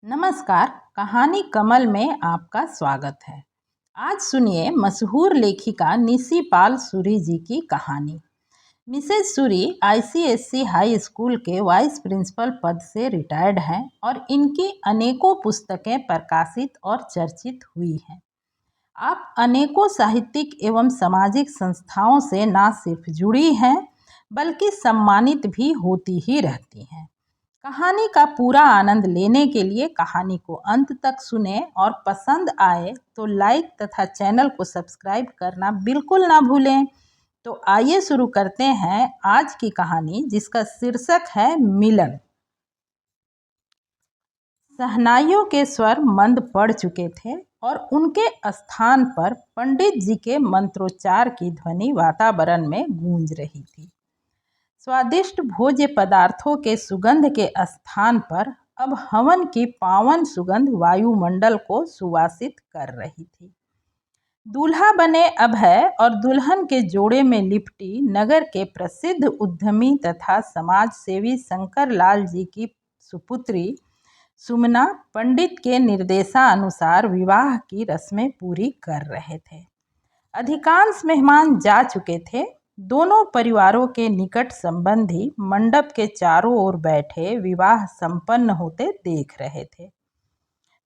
नमस्कार। कहानी कमल में आपका स्वागत है। आज सुनिए मशहूर लेखिका निशी पाल सूरी जी की कहानी। Mrs Suri ICSC high school के वाइस प्रिंसिपल पद से रिटायर्ड हैं और इनकी अनेकों पुस्तकें प्रकाशित और चर्चित हुई हैं। आप अनेकों साहित्यिक एवं सामाजिक संस्थाओं से न सिर्फ जुड़ी हैं बल्कि सम्मानित भी होती ही रहती हैं। कहानी का पूरा आनंद लेने के लिए कहानी को अंत तक सुने और पसंद आए तो लाइक तथा चैनल को सब्सक्राइब करना बिल्कुल ना भूलें। तो आइए शुरू करते हैं आज की कहानी, जिसका शीर्षक है मिलन। शहनाइयों के स्वर मंद पड़ चुके थे और उनके स्थान पर पंडित जी के मंत्रोच्चार की ध्वनि वातावरण में गूंज रही थी। स्वादिष्ट भोज्य पदार्थों के सुगंध के स्थान पर अब हवन की पावन सुगंध वायुमंडल को सुवासित कर रही थी। दूल्हा बने अभय और दुल्हन के जोड़े में लिपटी नगर के प्रसिद्ध उद्यमी तथा समाज सेवी शंकर लाल जी की सुपुत्री सुमना पंडित के निर्देशानुसार विवाह की रस्में पूरी कर रहे थे। अधिकांश मेहमान जा चुके थे। दोनों परिवारों के निकट संबंधी मंडप के चारों ओर बैठे विवाह संपन्न होते देख रहे थे।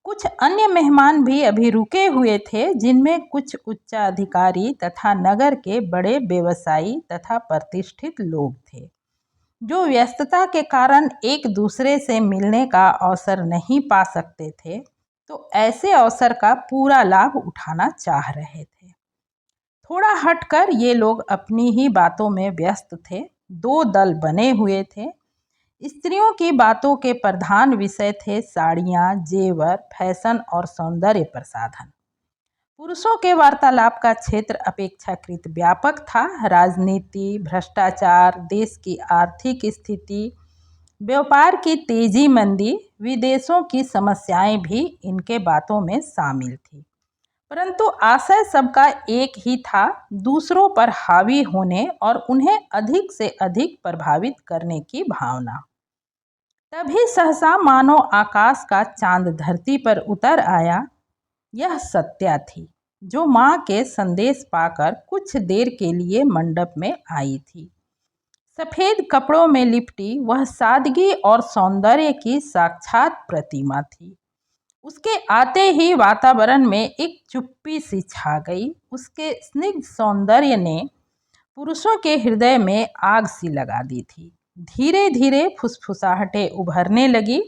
कुछ अन्य मेहमान भी अभी रुके हुए थे, जिनमें कुछ उच्चाधिकारी तथा नगर के बड़े व्यवसायी तथा प्रतिष्ठित लोग थे, जो व्यस्तता के कारण एक दूसरे से मिलने का अवसर नहीं पा सकते थे, तो ऐसे अवसर का पूरा लाभ उठाना चाह रहे थे। थोड़ा हटकर ये लोग अपनी ही बातों में व्यस्त थे। दो दल बने हुए थे। स्त्रियों की बातों के प्रधान विषय थे साड़ियाँ, जेवर, फैशन और सौंदर्य प्रसाधन। पुरुषों के वार्तालाप का क्षेत्र अपेक्षाकृत व्यापक था। राजनीति, भ्रष्टाचार, देश की आर्थिक स्थिति, व्यापार की तेजी मंदी, विदेशों की समस्याएं भी इनके बातों में शामिल थी। परंतु आशय सबका एक ही था, दूसरों पर हावी होने और उन्हें अधिक से अधिक प्रभावित करने की भावना। तभी सहसा मानो आकाश का चांद धरती पर उतर आया। यह सत्या थी, जो माँ के संदेश पाकर कुछ देर के लिए मंडप में आई थी। सफेद कपड़ों में लिपटी वह सादगी और सौंदर्य की साक्षात प्रतिमा थी। उसके आते ही वातावरण में एक चुप्पी सी छा गई। उसके स्निग्ध सौंदर्य ने पुरुषों के हृदय में आग सी लगा दी थी। धीरे धीरे फुसफुसाहटें उभरने लगी,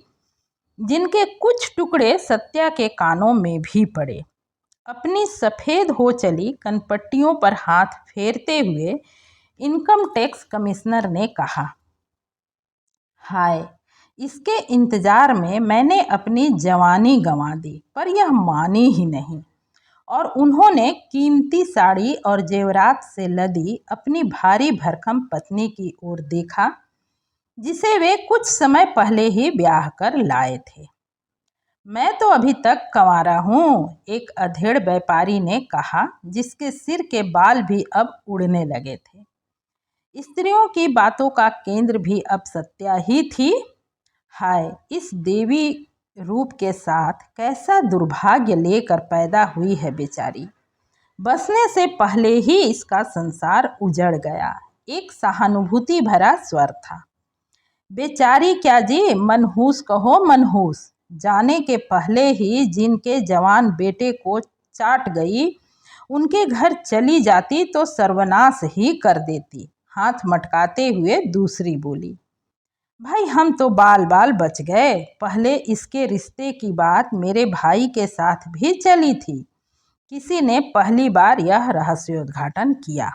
जिनके कुछ टुकड़े सत्या के कानों में भी पड़े। अपनी सफ़ेद हो चली कनपट्टियों पर हाथ फेरते हुए इनकम टैक्स कमिश्नर ने कहा, हाय, इसके इंतजार में मैंने अपनी जवानी गंवा दी, पर यह मानी ही नहीं। और उन्होंने कीमती साड़ी और जेवरात से लदी अपनी भारी भरकम पत्नी की ओर देखा, जिसे वे कुछ समय पहले ही ब्याह कर लाए थे। मैं तो अभी तक कंवारा हूँ, एक अधेड़ व्यापारी ने कहा, जिसके सिर के बाल भी अब उड़ने लगे थे। स्त्रियों की बातों का केंद्र भी अब सत्या ही थी। हाय, इस देवी रूप के साथ कैसा दुर्भाग्य लेकर पैदा हुई है बेचारी। बसने से पहले ही इसका संसार उजड़ गया। एक सहानुभूति भरा स्वर था। बेचारी क्या जी, मनहूस कहो मनहूस। जाने के पहले ही जिनके जवान बेटे को चाट गई, उनके घर चली जाती तो सर्वनाश ही कर देती। हाथ मटकाते हुए दूसरी बोली, भाई हम तो बाल बाल बच गए। पहले इसके रिश्ते की बात मेरे भाई के साथ भी चली थी। किसी ने पहली बार यह रहस्योद्घाटन किया।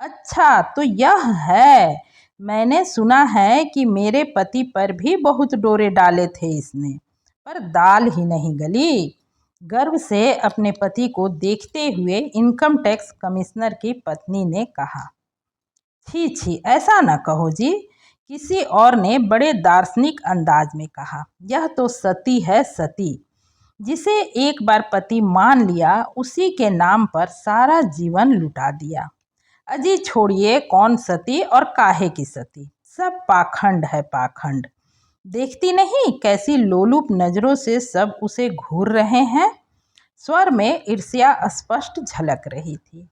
अच्छा तो यह है। मैंने सुना है कि मेरे पति पर भी बहुत डोरे डाले थे इसने, पर दाल ही नहीं गली। गर्व से अपने पति को देखते हुए इनकम टैक्स कमिश्नर की पत्नी ने कहा, छी छी, ऐसा न कहो जी। किसी और ने बड़े दार्शनिक अंदाज में कहा, यह तो सती है सती। जिसे एक बार पति मान लिया, उसी के नाम पर सारा जीवन लुटा दिया। अजी छोड़िए, कौन सती और काहे की सती, सब पाखंड है पाखंड। देखती नहीं कैसी लोलुप नजरों से सब उसे घूर रहे हैं। स्वर में ईर्ष्या स्पष्ट झलक रही थी।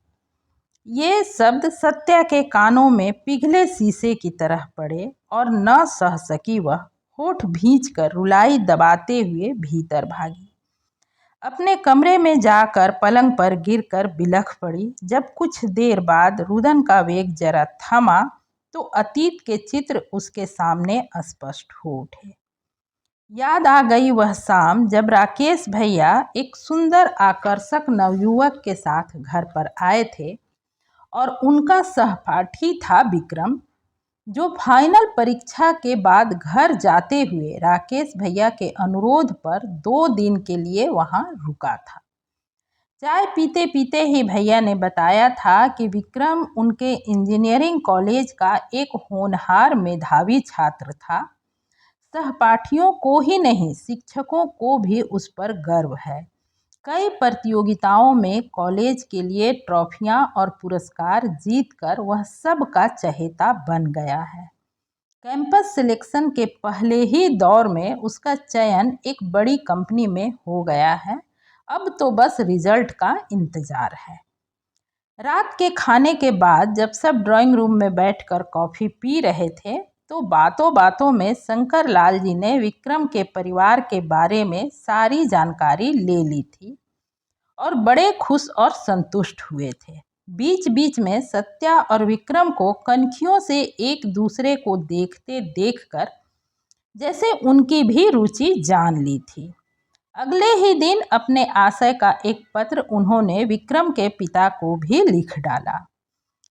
ये शब्द सत्या के कानों में पिघले शीशे की तरह पड़े और न सह सकी वह होठ भींचकर रुलाई दबाते हुए भीतर भागी। अपने कमरे में जाकर पलंग पर गिरकर बिलख पड़ी। जब कुछ देर बाद रुदन का वेग जरा थमा तो अतीत के चित्र उसके सामने स्पष्ट हो उठे। याद आ गई वह शाम जब राकेश भैया एक सुंदर आकर्षक नवयुवक के साथ घर पर आए थे और उनका सहपाठी था विक्रम, जो फाइनल परीक्षा के बाद घर जाते हुए राकेश भैया के अनुरोध पर 2 दिन के लिए वहां रुका था। चाय पीते पीते ही भैया ने बताया था कि विक्रम उनके इंजीनियरिंग कॉलेज का एक होनहार मेधावी छात्र था। सहपाठियों को ही नहीं, शिक्षकों को भी उस पर गर्व है। कई प्रतियोगिताओं में कॉलेज के लिए ट्रॉफियां और पुरस्कार जीतकर वह सबका चहेता बन गया है। कैंपस सिलेक्शन के पहले ही दौर में उसका चयन एक बड़ी कंपनी में हो गया है। अब तो बस रिजल्ट का इंतजार है। रात के खाने के बाद जब सब ड्राइंग रूम में बैठकर कॉफ़ी पी रहे थे तो बातों बातों में शंकर लाल जी ने विक्रम के परिवार के बारे में सारी जानकारी ले ली थी और बड़े खुश और संतुष्ट हुए थे। बीच बीच में सत्या और विक्रम को कनखियों से एक दूसरे को देखते देखकर जैसे उनकी भी रुचि जान ली थी। अगले ही दिन अपने आशय का एक पत्र उन्होंने विक्रम के पिता को भी लिख डाला।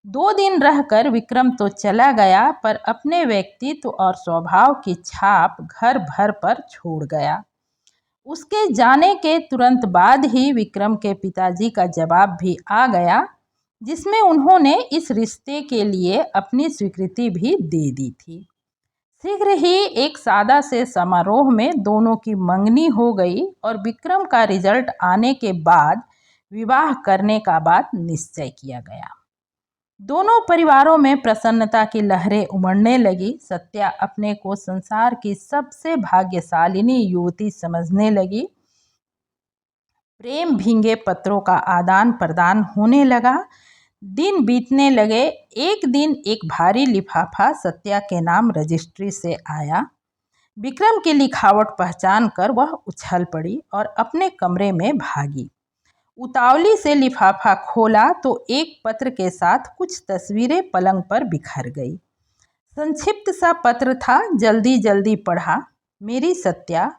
2 दिन रहकर विक्रम तो चला गया, पर अपने व्यक्तित्व और स्वभाव की छाप घर भर पर छोड़ गया। उसके जाने के तुरंत बाद ही विक्रम के पिताजी का जवाब भी आ गया, जिसमें उन्होंने इस रिश्ते के लिए अपनी स्वीकृति भी दे दी थी। शीघ्र ही एक सादा से समारोह में दोनों की मंगनी हो गई और विक्रम का रिजल्ट आने के बाद विवाह करने का बात निश्चय किया गया। दोनों परिवारों में प्रसन्नता की लहरें उमड़ने लगी। सत्या अपने को संसार की सबसे भाग्यशालिनी युवती समझने लगी। प्रेम भींगे पत्रों का आदान प्रदान होने लगा। दिन बीतने लगे। एक दिन एक भारी लिफाफा सत्या के नाम रजिस्ट्री से आया। विक्रम की लिखावट पहचान कर वह उछल पड़ी और अपने कमरे में भागी। उतावली से लिफाफा खोला तो एक पत्र के साथ कुछ तस्वीरें पलंग पर बिखर गई। संक्षिप्त सा पत्र था, जल्दी जल्दी पढ़ा। मेरी सत्या,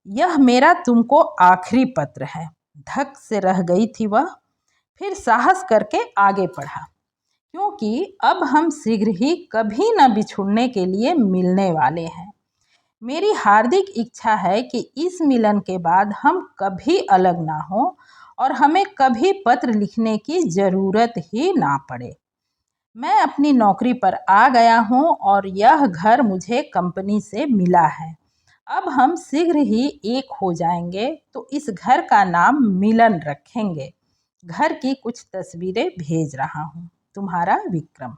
यह मेरा तुमको आखिरी पत्र है। धक से रह गई थी वह, फिर साहस करके आगे पढ़ा, क्योंकि अब हम शीघ्र ही कभी न बिछुड़ने के लिए मिलने वाले हैं। मेरी हार्दिक इच्छा है कि इस मिलन के बाद हम कभी अलग ना हो और हमें कभी पत्र लिखने की ज़रूरत ही ना पड़े। मैं अपनी नौकरी पर आ गया हूँ और यह घर मुझे कंपनी से मिला है। अब हम शीघ्र ही एक हो जाएंगे, तो इस घर का नाम मिलन रखेंगे। घर की कुछ तस्वीरें भेज रहा हूँ। तुम्हारा विक्रम।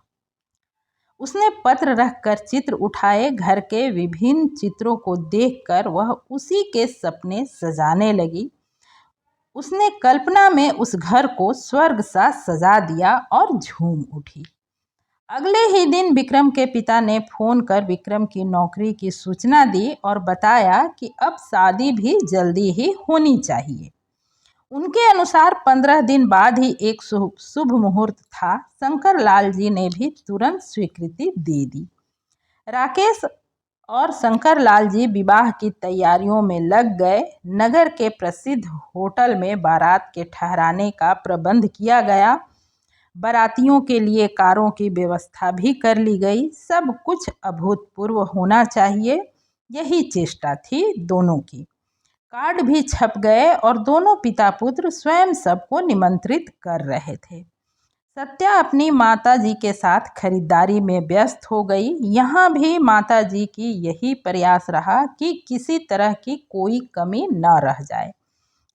उसने पत्र रखकर चित्र उठाए। घर के विभिन्न चित्रों को देखकर वह उसी के सपने सजाने लगी। उसने कल्पना में उस घर को स्वर्ग सा सजा दिया और झूम उठी। अगले ही दिन विक्रम के पिता ने फोन कर विक्रम की नौकरी की सूचना दी और बताया कि अब शादी भी जल्दी ही होनी चाहिए। उनके अनुसार 15 दिन बाद ही एक शुभ मुहूर्त था। शंकर लाल जी ने भी तुरंत स्वीकृति दे दी। राकेश और शंकर लाल जी विवाह की तैयारियों में लग गए। नगर के प्रसिद्ध होटल में बारात के ठहराने का प्रबंध किया गया। बारातियों के लिए कारों की व्यवस्था भी कर ली गई। सब कुछ अभूतपूर्व होना चाहिए, यही चेष्टा थी दोनों की। कार्ड भी छप गए और दोनों पिता पुत्र स्वयं सबको निमंत्रित कर रहे थे। सत्या अपनी माताजी के साथ खरीदारी में व्यस्त हो गई। यहाँ भी माताजी की यही प्रयास रहा कि किसी तरह की कोई कमी न रह जाए।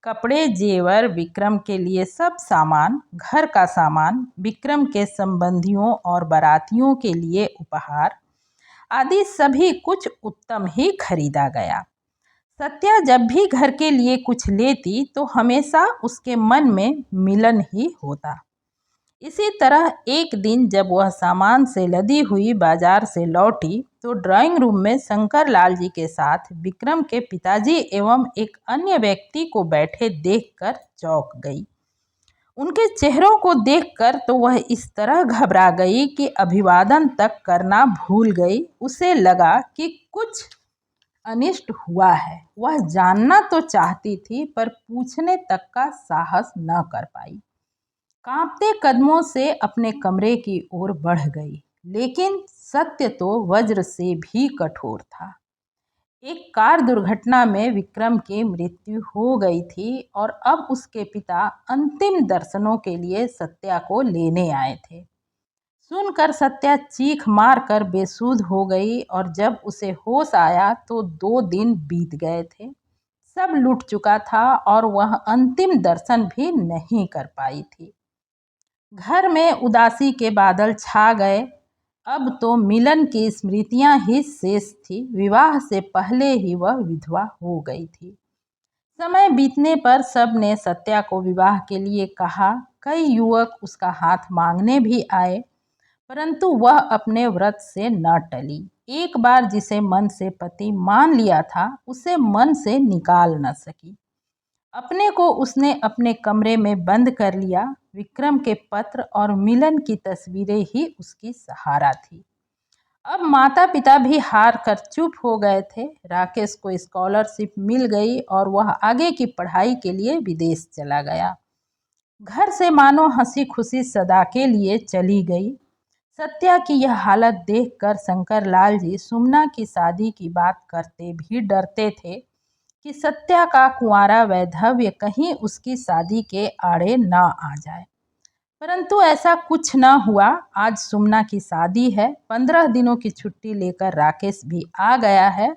कपड़े, जेवर, विक्रम के लिए सब सामान, घर का सामान, विक्रम के संबंधियों और बारातियों के लिए उपहार, आदि सभी कुछ उत्तम ही खरीदा गया। सत्या जब भी घर के लिए कुछ लेती तो हमेशा उसके मन में मिलन ही होता। इसी तरह एक दिन जब वह सामान से लदी हुई बाजार से लौटी तो ड्राइंग रूम में शंकर लाल जी के साथ विक्रम के पिताजी एवं एक अन्य व्यक्ति को बैठे देखकर चौंक गई। उनके चेहरों को देखकर तो वह इस तरह घबरा गई कि अभिवादन तक करना भूल गई। उसे लगा कि कुछ अनिष्ट हुआ है। वह जानना तो चाहती थी पर पूछने तक का साहस न कर पाई। कांपते कदमों से अपने कमरे की ओर बढ़ गई, लेकिन सत्य तो वज्र से भी कठोर था। एक कार दुर्घटना में विक्रम की मृत्यु हो गई थी और अब उसके पिता अंतिम दर्शनों के लिए सत्या को लेने आए थे। सुनकर सत्या चीख मार कर बेसुध हो गई और जब उसे होश आया तो 2 दिन बीत गए थे। सब लूट चुका था और वह अंतिम दर्शन भी नहीं कर पाई थी। घर में उदासी के बादल छा गए। अब तो मिलन की स्मृतियां ही शेष थी। विवाह से पहले ही वह विधवा हो गई थी। समय बीतने पर सब ने सत्या को विवाह के लिए कहा। कई युवक उसका हाथ मांगने भी आए, परंतु वह अपने व्रत से न टली। एक बार जिसे मन से पति मान लिया था उसे मन से निकाल न सकी। अपने को उसने अपने कमरे में बंद कर लिया। विक्रम के पत्र और मिलन की तस्वीरें ही उसकी सहारा थी। अब माता पिता भी हार कर चुप हो गए थे। राकेश को स्कॉलरशिप मिल गई और वह आगे की पढ़ाई के लिए विदेश चला गया। घर से मानो हंसी खुशी सदा के लिए चली गई। सत्या की यह हालत देखकर शंकर लाल जी सुमना की शादी की बात करते भी डरते थे कि सत्या का कुंवारा वैधव्य कहीं उसकी शादी के आड़े न आ जाए। परंतु ऐसा कुछ न हुआ। आज सुमना की शादी है। 15 दिनों की छुट्टी लेकर राकेश भी आ गया है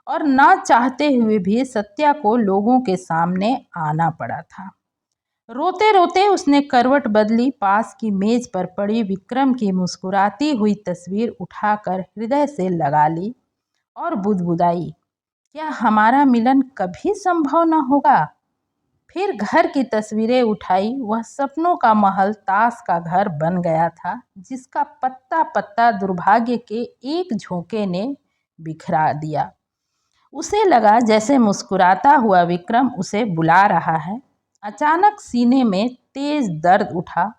और न चाहते हुए भी सत्या को लोगों के सामने आना पड़ा था। रोते रोते उसने करवट बदली। पास की मेज पर पड़ी विक्रम की मुस्कुराती हुई तस्वीर उठाकर हृदय से लगा ली और बुदबुदाई, क्या हमारा मिलन कभी संभव न होगा? फिर घर की तस्वीरें उठाई। वह सपनों का महल ताश का घर बन गया था, जिसका पत्ता पत्ता दुर्भाग्य के एक झोंके ने बिखरा दिया। उसे लगा जैसे मुस्कुराता हुआ विक्रम उसे बुला रहा है। अचानक सीने में तेज दर्द उठा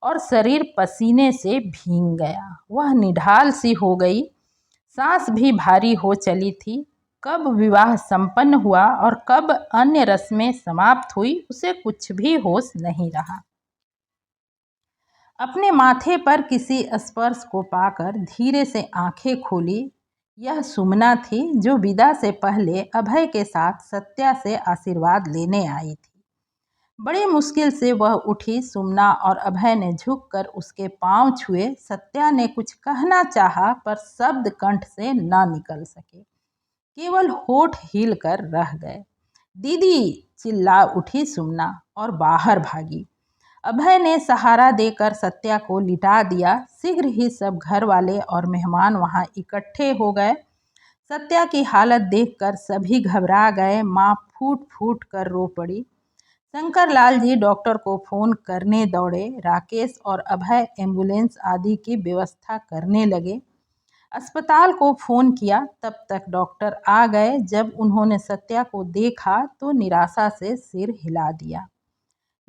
और शरीर पसीने से भीग गया। वह निढाल सी हो गई। सांस भी भारी हो चली थी। कब विवाह संपन्न हुआ और कब अन्य रस्में समाप्त हुई उसे कुछ भी होश नहीं रहा। अपने माथे पर किसी स्पर्श को पाकर धीरे से आंखें खोली। यह सुमना थी जो विदा से पहले अभय के साथ सत्या से आशीर्वाद लेने आई थी। बड़ी मुश्किल से वह उठी। सुमना और अभय ने झुककर उसके पांव छुए। सत्या ने कुछ कहना चाहा पर शब्द कंठ से न निकल सके, केवल होठ हिल कर रह गए। दीदी, चिल्ला उठी सुमना और बाहर भागी। अभय ने सहारा देकर सत्या को लिटा दिया। शीघ्र ही सब घर वाले और मेहमान वहां इकट्ठे हो गए। सत्या की हालत देखकर सभी घबरा गए। माँ फूट फूट कर रो पड़ी। शंकर लाल जी डॉक्टर को फोन करने दौड़े। राकेश और अभय एम्बुलेंस आदि की व्यवस्था करने लगे। अस्पताल को फोन किया, तब तक डॉक्टर आ गए। जब उन्होंने सत्या को देखा तो निराशा से सिर हिला दिया।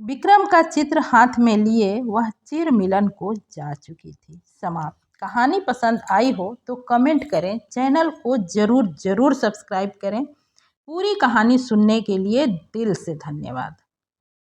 विक्रम का चित्र हाथ में लिए वह चिर मिलन को जा चुकी थी। समाप्त। कहानी पसंद आई हो तो कमेंट करें, चैनल को जरूर सब्सक्राइब करें। पूरी कहानी सुनने के लिए दिल से धन्यवाद।